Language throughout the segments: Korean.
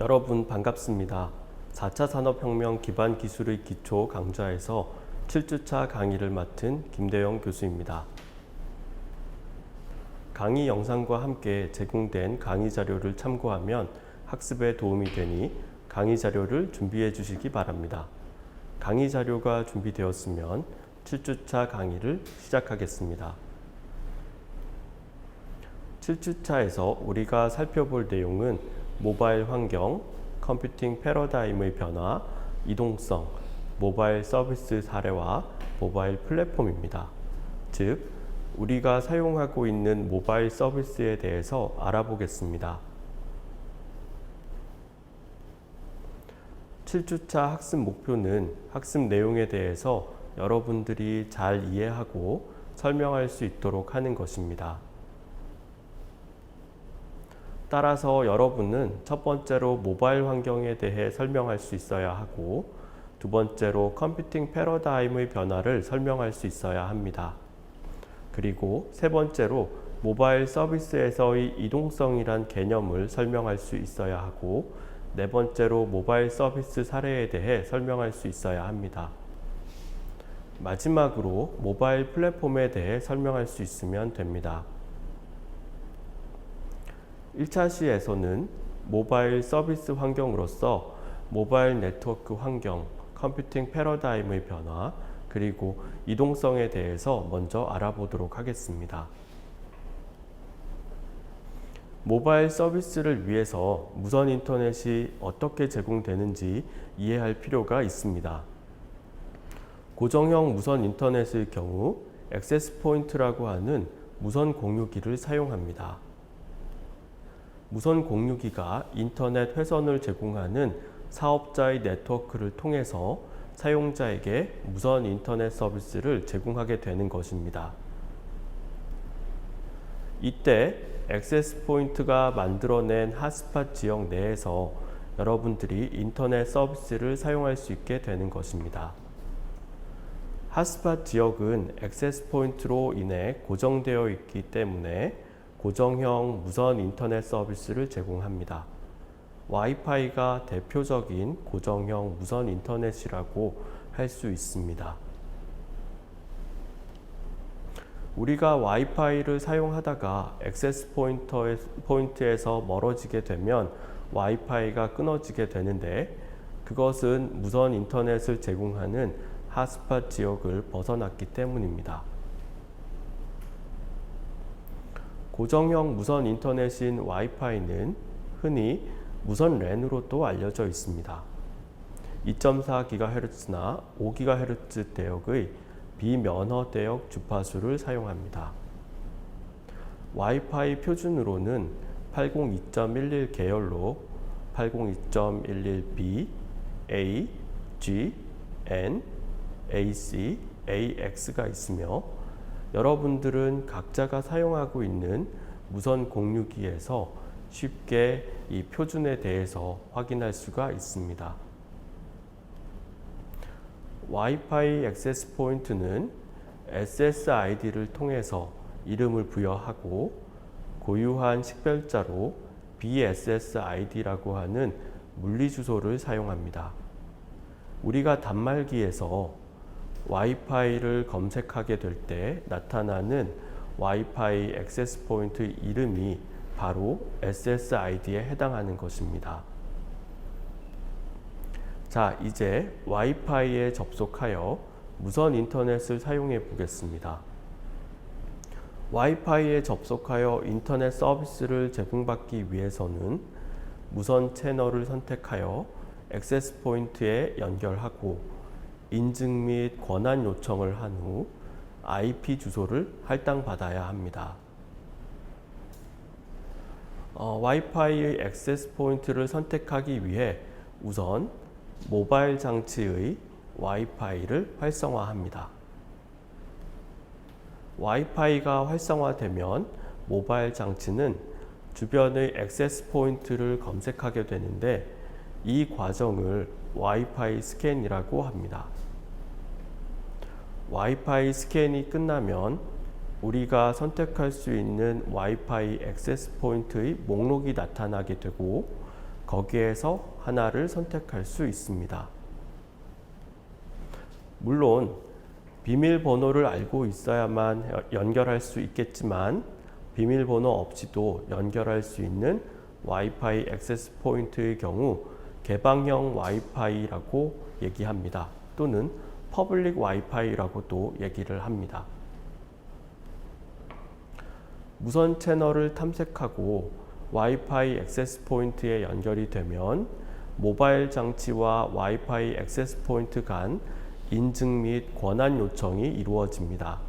여러분 반갑습니다. 4차 산업혁명 기반 기술의 기초 강좌에서 7주차 강의를 맡은 김대영 교수입니다. 강의 영상과 함께 제공된 강의 자료를 참고하면 학습에 도움이 되니 강의 자료를 준비해 주시기 바랍니다. 강의 자료가 준비되었으면 7주차 강의를 시작하겠습니다. 7주차에서 우리가 살펴볼 내용은 모바일 환경, 컴퓨팅 패러다임의 변화, 이동성, 모바일 서비스 사례와 모바일 플랫폼입니다. 즉, 우리가 사용하고 있는 모바일 서비스에 대해서 알아보겠습니다. 7주차 학습 목표는 학습 내용에 대해서 여러분들이 잘 이해하고 설명할 수 있도록 하는 것입니다. 따라서 여러분은 첫 번째로 모바일 환경에 대해 설명할 수 있어야 하고, 두 번째로 컴퓨팅 패러다임의 변화를 설명할 수 있어야 합니다. 그리고 세 번째로 모바일 서비스에서의 이동성이란 개념을 설명할 수 있어야 하고, 네 번째로 모바일 서비스 사례에 대해 설명할 수 있어야 합니다. 마지막으로 모바일 플랫폼에 대해 설명할 수 있으면 됩니다. 1차 시에서는 모바일 서비스 환경으로서 모바일 네트워크 환경, 컴퓨팅 패러다임의 변화, 그리고 이동성에 대해서 먼저 알아보도록 하겠습니다. 모바일 서비스를 위해서 무선 인터넷이 어떻게 제공되는지 이해할 필요가 있습니다. 고정형 무선 인터넷의 경우 액세스 포인트라고 하는 무선 공유기를 사용합니다. 무선 공유기가 인터넷 회선을 제공하는 사업자의 네트워크를 통해서 사용자에게 무선 인터넷 서비스를 제공하게 되는 것입니다. 이때 액세스 포인트가 만들어낸 핫스팟 지역 내에서 여러분들이 인터넷 서비스를 사용할 수 있게 되는 것입니다. 핫스팟 지역은 액세스 포인트로 인해 고정되어 있기 때문에 고정형 무선 인터넷 서비스를 제공합니다. 와이파이가 대표적인 고정형 무선 인터넷이라고 할 수 있습니다. 우리가 와이파이를 사용하다가 액세스 포인트에서 멀어지게 되면 와이파이가 끊어지게 되는데, 그것은 무선 인터넷을 제공하는 핫스팟 지역을 벗어났기 때문입니다. 고정형 무선 인터넷인 와이파이는 흔히 무선 랜으로도 알려져 있습니다. 2.4GHz나 5GHz 대역의 비면허 대역 주파수를 사용합니다. 와이파이 표준으로는 802.11 계열로 802.11b, A, G, N, AC, AX가 있으며, 여러분들은 각자가 사용하고 있는 무선 공유기에서 쉽게 이 표준에 대해서 확인할 수가 있습니다. 와이파이 액세스 포인트는 SSID를 통해서 이름을 부여하고, 고유한 식별자로 BSSID라고 하는 물리 주소를 사용합니다. 우리가 단말기에서 와이파이를 검색하게 될 때 나타나는 와이파이 액세스 포인트 이름이 바로 SSID에 해당하는 것입니다. 자, 이제 와이파이에 접속하여 무선 인터넷을 사용해 보겠습니다. 와이파이에 접속하여 인터넷 서비스를 제공받기 위해서는 무선 채널을 선택하여 액세스 포인트에 연결하고, 인증 및 권한 요청을 한 후 IP 주소를 할당받아야 합니다. 와이파이의 액세스 포인트를 선택하기 위해 우선 모바일 장치의 와이파이를 활성화합니다. 와이파이가 활성화되면 모바일 장치는 주변의 액세스 포인트를 검색하게 되는데, 이 과정을 와이파이 스캔이라고 합니다. 와이파이 스캔이 끝나면 우리가 선택할 수 있는 와이파이 액세스 포인트의 목록이 나타나게 되고, 거기에서 하나를 선택할 수 있습니다. 물론 비밀번호를 알고 있어야만 연결할 수 있겠지만 비밀번호 없이도 연결할 수 있는 와이파이 액세스 포인트의 경우 개방형 와이파이라고 얘기합니다. 또는 퍼블릭 와이파이라고도 얘기를 합니다. 무선 채널을 탐색하고 와이파이 액세스 포인트에 연결이 되면 모바일 장치와 와이파이 액세스 포인트 간 인증 및 권한 요청이 이루어집니다.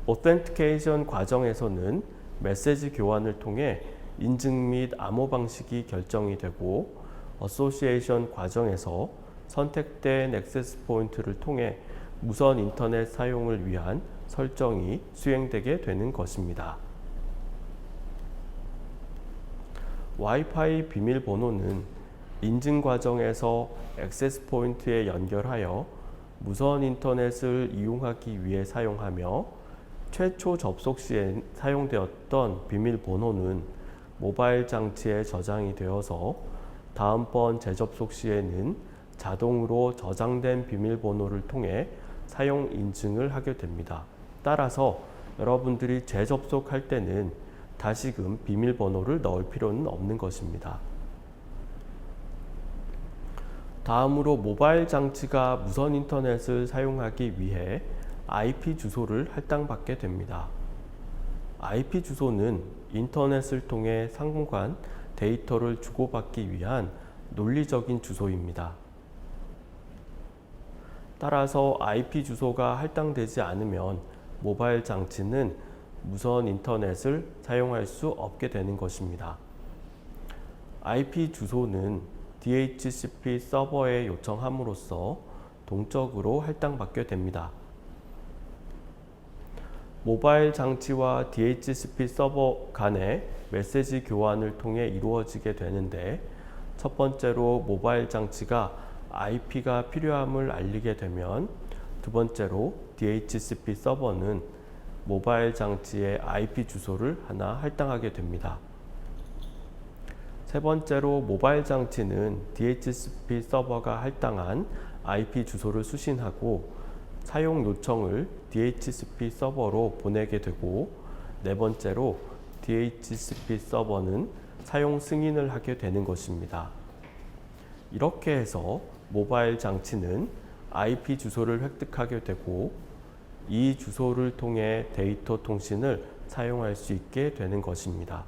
오센티케이션 과정에서는 메시지 교환을 통해 인증 및 암호 방식이 결정이 되고 어소시에이션 과정에서 선택된 액세스 포인트를 통해 무선 인터넷 사용을 위한 설정이 수행되게 되는 것입니다. 와이파이 비밀번호는 인증 과정에서 액세스 포인트에 연결하여 무선 인터넷을 이용하기 위해 사용하며 최초 접속 시에 사용되었던 비밀번호는 모바일 장치에 저장이 되어서 다음번 재접속 시에는 자동으로 저장된 비밀번호를 통해 사용 인증을 하게 됩니다. 따라서 여러분들이 재접속할 때는 다시금 비밀번호를 넣을 필요는 없는 것입니다. 다음으로 모바일 장치가 무선 인터넷을 사용하기 위해 IP 주소를 할당받게 됩니다. IP 주소는 인터넷을 통해 상호간 데이터를 주고받기 위한 논리적인 주소입니다. 따라서 IP 주소가 할당되지 않으면 모바일 장치는 무선 인터넷을 사용할 수 없게 되는 것입니다. IP 주소는 DHCP 서버에 요청함으로써 동적으로 할당받게 됩니다. 모바일 장치와 DHCP 서버 간의 메시지 교환을 통해 이루어지게 되는데, 첫 번째로 모바일 장치가 IP가 필요함을 알리게 되면, 두 번째로 DHCP 서버는 모바일 장치의 IP 주소를 하나 할당하게 됩니다. 세 번째로 모바일 장치는 DHCP 서버가 할당한 IP 주소를 수신하고 사용 요청을 DHCP 서버로 보내게 되고, 네 번째로 DHCP 서버는 사용 승인을 하게 되는 것입니다. 이렇게 해서 모바일 장치는 IP 주소를 획득하게 되고 이 주소를 통해 데이터 통신을 사용할 수 있게 되는 것입니다.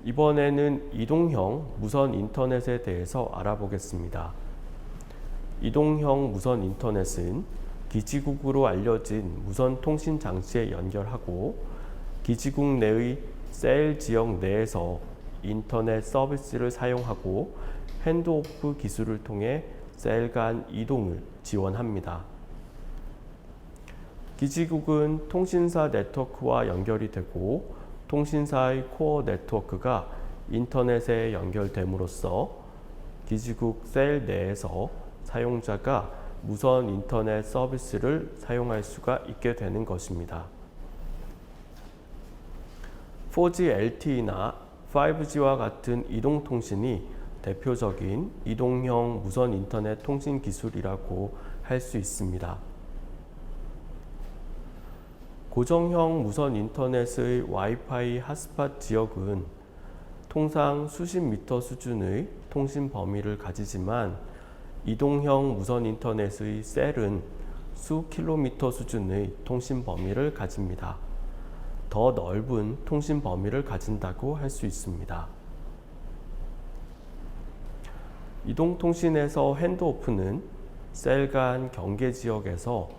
이번에는 이동형 무선 인터넷에 대해서 알아보겠습니다. 이동형 무선 인터넷은 기지국으로 알려진 무선 통신 장치에 연결하고 기지국 내의 셀 지역 내에서 인터넷 서비스를 사용하고 핸드오프 기술을 통해 셀 간 이동을 지원합니다. 기지국은 통신사 네트워크와 연결이 되고 통신사의 코어 네트워크가 인터넷에 연결됨으로써 기지국 셀 내에서 사용자가 무선 인터넷 서비스를 사용할 수가 있게 되는 것입니다. 4G LTE나 5G와 같은 이동통신이 대표적인 이동형 무선 인터넷 통신 기술이라고 할 수 있습니다. 고정형 무선 인터넷의 와이파이 핫스팟 지역은 통상 수십 미터 수준의 통신 범위를 가지지만 이동형 무선 인터넷의 셀은 수 킬로미터 수준의 통신 범위를 가집니다. 더 넓은 통신 범위를 가진다고 할 수 있습니다. 이동통신에서 핸드오프는 셀 간 경계 지역에서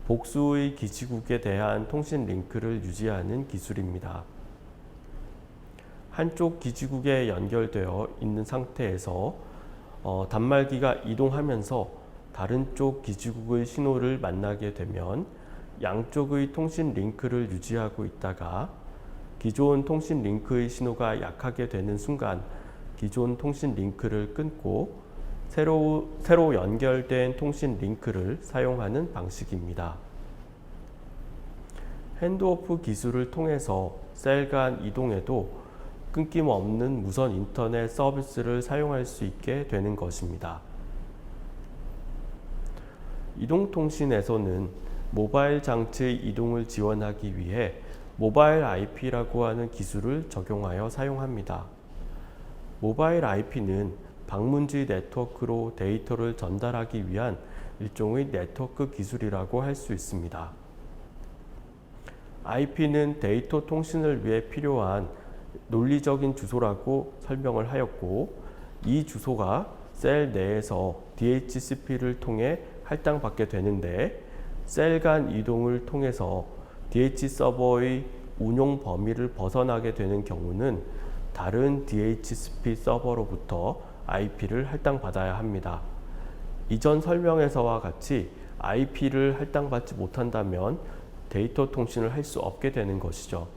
복수의 기지국에 대한 통신 링크를 유지하는 기술입니다. 한쪽 기지국에 연결되어 있는 상태에서 단말기가 이동하면서 다른 쪽 기지국의 신호를 만나게 되면 양쪽의 통신 링크를 유지하고 있다가 기존 통신 링크의 신호가 약하게 되는 순간 기존 통신 링크를 끊고 새로 연결된 통신 링크를 사용하는 방식입니다. 핸드오프 기술을 통해서 셀 간 이동에도 끊김없는 무선 인터넷 서비스를 사용할 수 있게 되는 것입니다. 이동통신에서는 모바일 장치의 이동을 지원하기 위해 모바일 IP라고 하는 기술을 적용하여 사용합니다. 모바일 IP는 방문지 네트워크로 데이터를 전달하기 위한 일종의 네트워크 기술이라고 할 수 있습니다. IP는 데이터 통신을 위해 필요한 논리적인 주소라고 설명을 하였고, 이 주소가 셀 내에서 DHCP를 통해 할당받게 되는데, 셀 간 이동을 통해서 DH 서버의 운용 범위를 벗어나게 되는 경우는 다른 DHCP 서버로부터 IP를 할당받아야 합니다. 이전 설명에서와 같이 IP를 할당받지 못한다면 데이터 통신을 할 수 없게 되는 것이죠.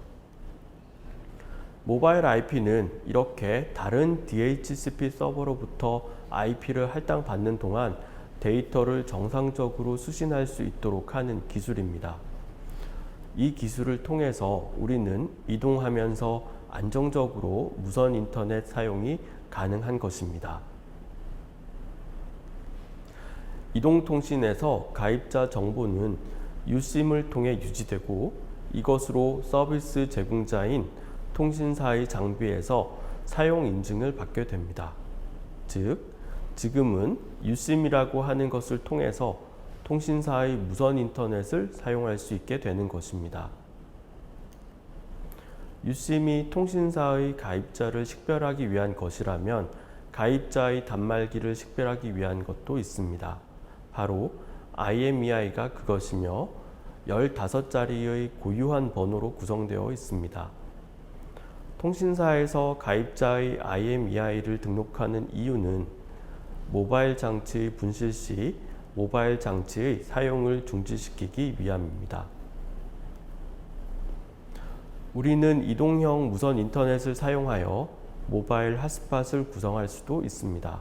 모바일 IP는 이렇게 다른 DHCP 서버로부터 IP를 할당받는 동안 데이터를 정상적으로 수신할 수 있도록 하는 기술입니다. 이 기술을 통해서 우리는 이동하면서 안정적으로 무선 인터넷 사용이 가능한 것입니다. 이동통신에서 가입자 정보는 유심을 통해 유지되고, 이것으로 서비스 제공자인 통신사의 장비에서 사용 인증을 받게 됩니다. 즉, 지금은 유심이라고 하는 것을 통해서 통신사의 무선 인터넷을 사용할 수 있게 되는 것입니다. 유심이 통신사의 가입자를 식별하기 위한 것이라면 가입자의 단말기를 식별하기 위한 것도 있습니다. 바로 IMEI가 그것이며 15자리의 고유한 번호로 구성되어 있습니다. 통신사에서 가입자의 IMEI를 등록하는 이유는 모바일 장치의 분실 시 모바일 장치의 사용을 중지시키기 위함입니다. 우리는 이동형 무선 인터넷을 사용하여 모바일 핫스팟을 구성할 수도 있습니다.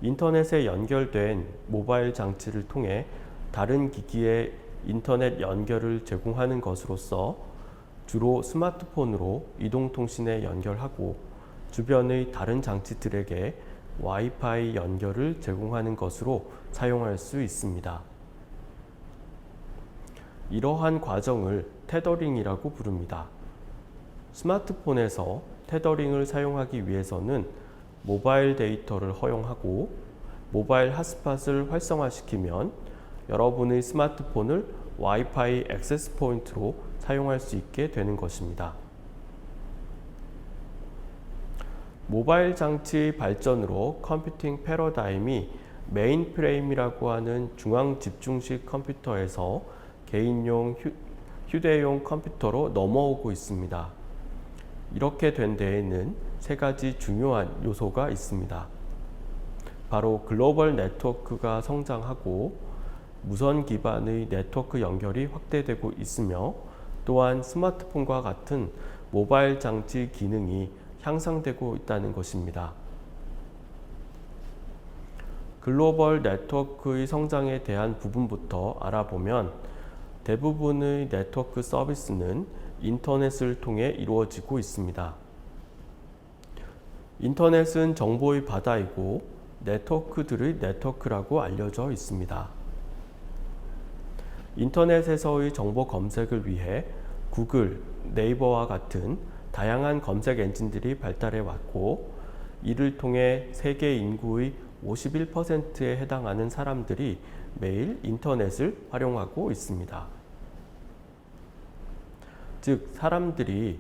인터넷에 연결된 모바일 장치를 통해 다른 기기에 인터넷 연결을 제공하는 것으로서 주로 스마트폰으로 이동통신에 연결하고 주변의 다른 장치들에게 와이파이 연결을 제공하는 것으로 사용할 수 있습니다. 이러한 과정을 테더링이라고 부릅니다. 스마트폰에서 테더링을 사용하기 위해서는 모바일 데이터를 허용하고 모바일 핫스팟을 활성화시키면 여러분의 스마트폰을 와이파이 액세스 포인트로 사용할 수 있게 되는 것입니다. 모바일 장치의 발전으로 컴퓨팅 패러다임이 메인프레임이라고 하는 중앙 집중식 컴퓨터에서 개인용 휴대용 컴퓨터로 넘어오고 있습니다. 이렇게 된 데에는 세 가지 중요한 요소가 있습니다. 바로 글로벌 네트워크가 성장하고 무선 기반의 네트워크 연결이 확대되고 있으며, 또한 스마트폰과 같은 모바일 장치 기능이 향상되고 있다는 것입니다. 글로벌 네트워크의 성장에 대한 부분부터 알아보면 대부분의 네트워크 서비스는 인터넷을 통해 이루어지고 있습니다. 인터넷은 정보의 바다이고 네트워크들의 네트워크라고 알려져 있습니다. 인터넷에서의 정보 검색을 위해 구글, 네이버와 같은 다양한 검색 엔진들이 발달해 왔고, 이를 통해 세계 인구의 51%에 해당하는 사람들이 매일 인터넷을 활용하고 있습니다. 즉, 사람들이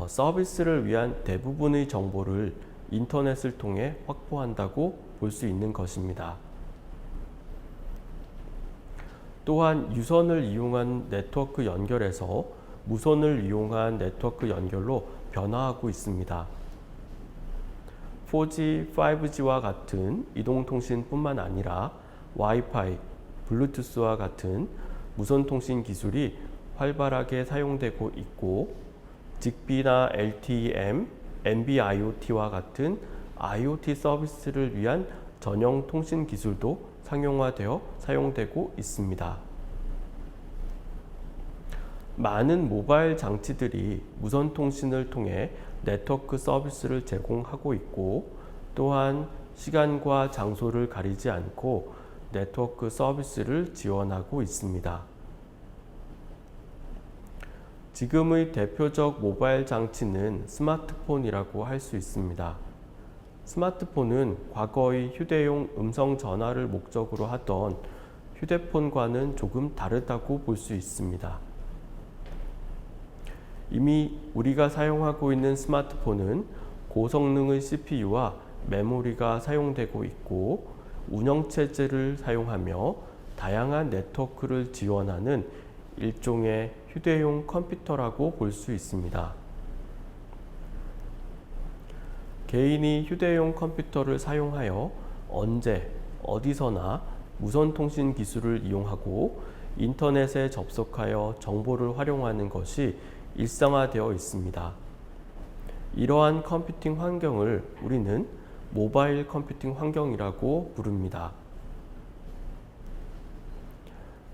서비스를 위한 대부분의 정보를 인터넷을 통해 확보한다고 볼 수 있는 것입니다. 또한 유선을 이용한 네트워크 연결에서 무선을 이용한 네트워크 연결로 변화하고 있습니다. 4G, 5G와 같은 이동통신뿐만 아니라 와이파이, 블루투스와 같은 무선통신 기술이 활발하게 사용되고 있고, 직비나 LTE-M, NB-IoT와 같은 IoT 서비스를 위한 전용 통신 기술도 상용화되어 사용되고 있습니다. 많은 모바일 장치들이 무선 통신을 통해 네트워크 서비스를 제공하고 있고, 또한 시간과 장소를 가리지 않고 네트워크 서비스를 지원하고 있습니다. 지금의 대표적 모바일 장치는 스마트폰이라고 할 수 있습니다. 스마트폰은 과거의 휴대용 음성 전화를 목적으로 하던 휴대폰과는 조금 다르다고 볼 수 있습니다. 이미 우리가 사용하고 있는 스마트폰은 고성능의 CPU와 메모리가 사용되고 있고, 운영체제를 사용하며 다양한 네트워크를 지원하는 일종의 휴대용 컴퓨터라고 볼 수 있습니다. 개인이 휴대용 컴퓨터를 사용하여 언제, 어디서나 무선통신 기술을 이용하고 인터넷에 접속하여 정보를 활용하는 것이 일상화되어 있습니다. 이러한 컴퓨팅 환경을 우리는 모바일 컴퓨팅 환경이라고 부릅니다.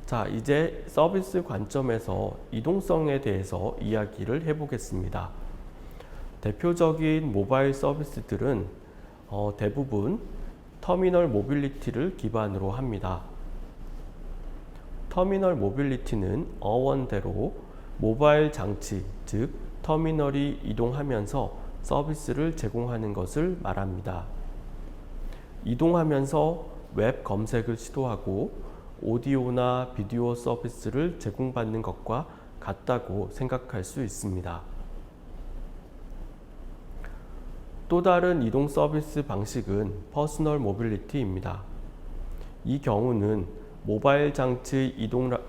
자, 이제 서비스 관점에서 이동성에 대해서 이야기를 해보겠습니다. 대표적인 모바일 서비스들은 대부분 터미널 모빌리티를 기반으로 합니다. 터미널 모빌리티는 어원대로 모바일 장치, 즉 터미널이 이동하면서 서비스를 제공하는 것을 말합니다. 이동하면서 웹 검색을 시도하고 오디오나 비디오 서비스를 제공받는 것과 같다고 생각할 수 있습니다. 또 다른 이동 서비스 방식은 퍼스널 모빌리티입니다. 이 경우는 모바일 장치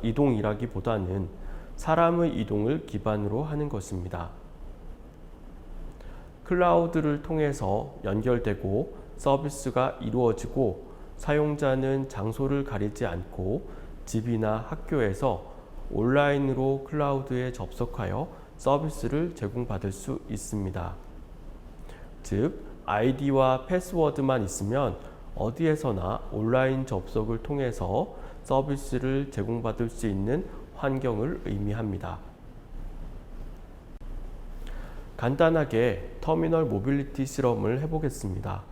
이동이라기보다는 사람의 이동을 기반으로 하는 것입니다. 클라우드를 통해서 연결되고 서비스가 이루어지고, 사용자는 장소를 가리지 않고 집이나 학교에서 온라인으로 클라우드에 접속하여 서비스를 제공받을 수 있습니다. 즉, 아이디와 패스워드만 있으면 어디에서나 온라인 접속을 통해서 서비스를 제공받을 수 있는 환경을 의미합니다. 간단하게 터미널 모빌리티 실험을 해보겠습니다.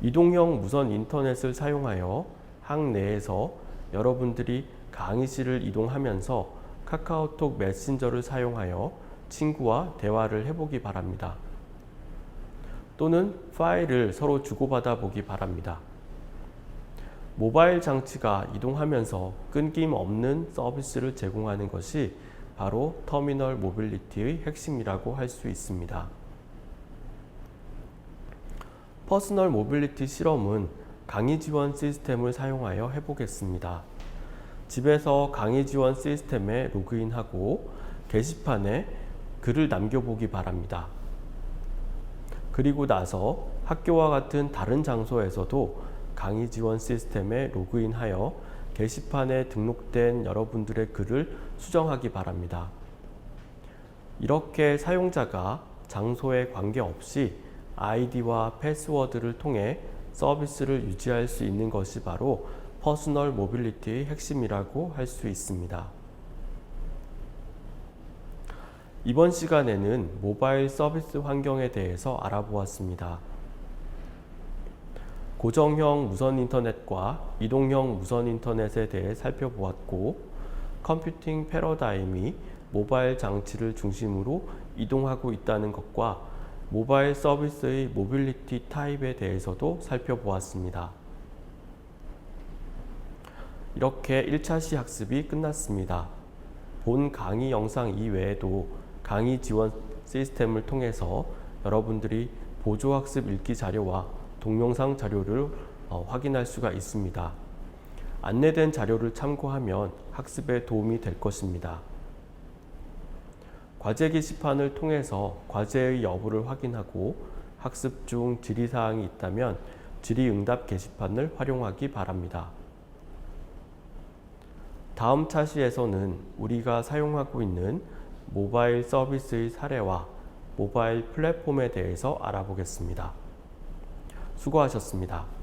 이동형 무선 인터넷을 사용하여 학내에서 여러분들이 강의실을 이동하면서 카카오톡 메신저를 사용하여 친구와 대화를 해보기 바랍니다. 또는 파일을 서로 주고받아 보기 바랍니다. 모바일 장치가 이동하면서 끊김없는 서비스를 제공하는 것이 바로 터미널 모빌리티의 핵심이라고 할 수 있습니다. 퍼스널 모빌리티 실험은 강의 지원 시스템을 사용하여 해보겠습니다. 집에서 강의 지원 시스템에 로그인하고 게시판에 글을 남겨보기 바랍니다. 그리고 나서 학교와 같은 다른 장소에서도 강의 지원 시스템에 로그인하여 게시판에 등록된 여러분들의 글을 수정하기 바랍니다. 이렇게 사용자가 장소에 관계없이 아이디와 패스워드를 통해 서비스를 유지할 수 있는 것이 바로 퍼스널 모빌리티의 핵심이라고 할 수 있습니다. 이번 시간에는 모바일 서비스 환경에 대해서 알아보았습니다. 고정형 무선 인터넷과 이동형 무선 인터넷에 대해 살펴보았고, 컴퓨팅 패러다임이 모바일 장치를 중심으로 이동하고 있다는 것과 모바일 서비스의 모빌리티 타입에 대해서도 살펴보았습니다. 이렇게 1차 시학습이 끝났습니다. 본 강의 영상 이외에도 강의 지원 시스템을 통해서 여러분들이 보조학습 읽기 자료와 동영상 자료를 확인할 수가 있습니다. 안내된 자료를 참고하면 학습에 도움이 될 것입니다. 과제 게시판을 통해서 과제의 여부를 확인하고 학습 중 질의사항이 있다면 질의응답 게시판을 활용하기 바랍니다. 다음 차시에서는 우리가 사용하고 있는 모바일 서비스의 사례와 모바일 플랫폼에 대해서 알아보겠습니다. 수고하셨습니다.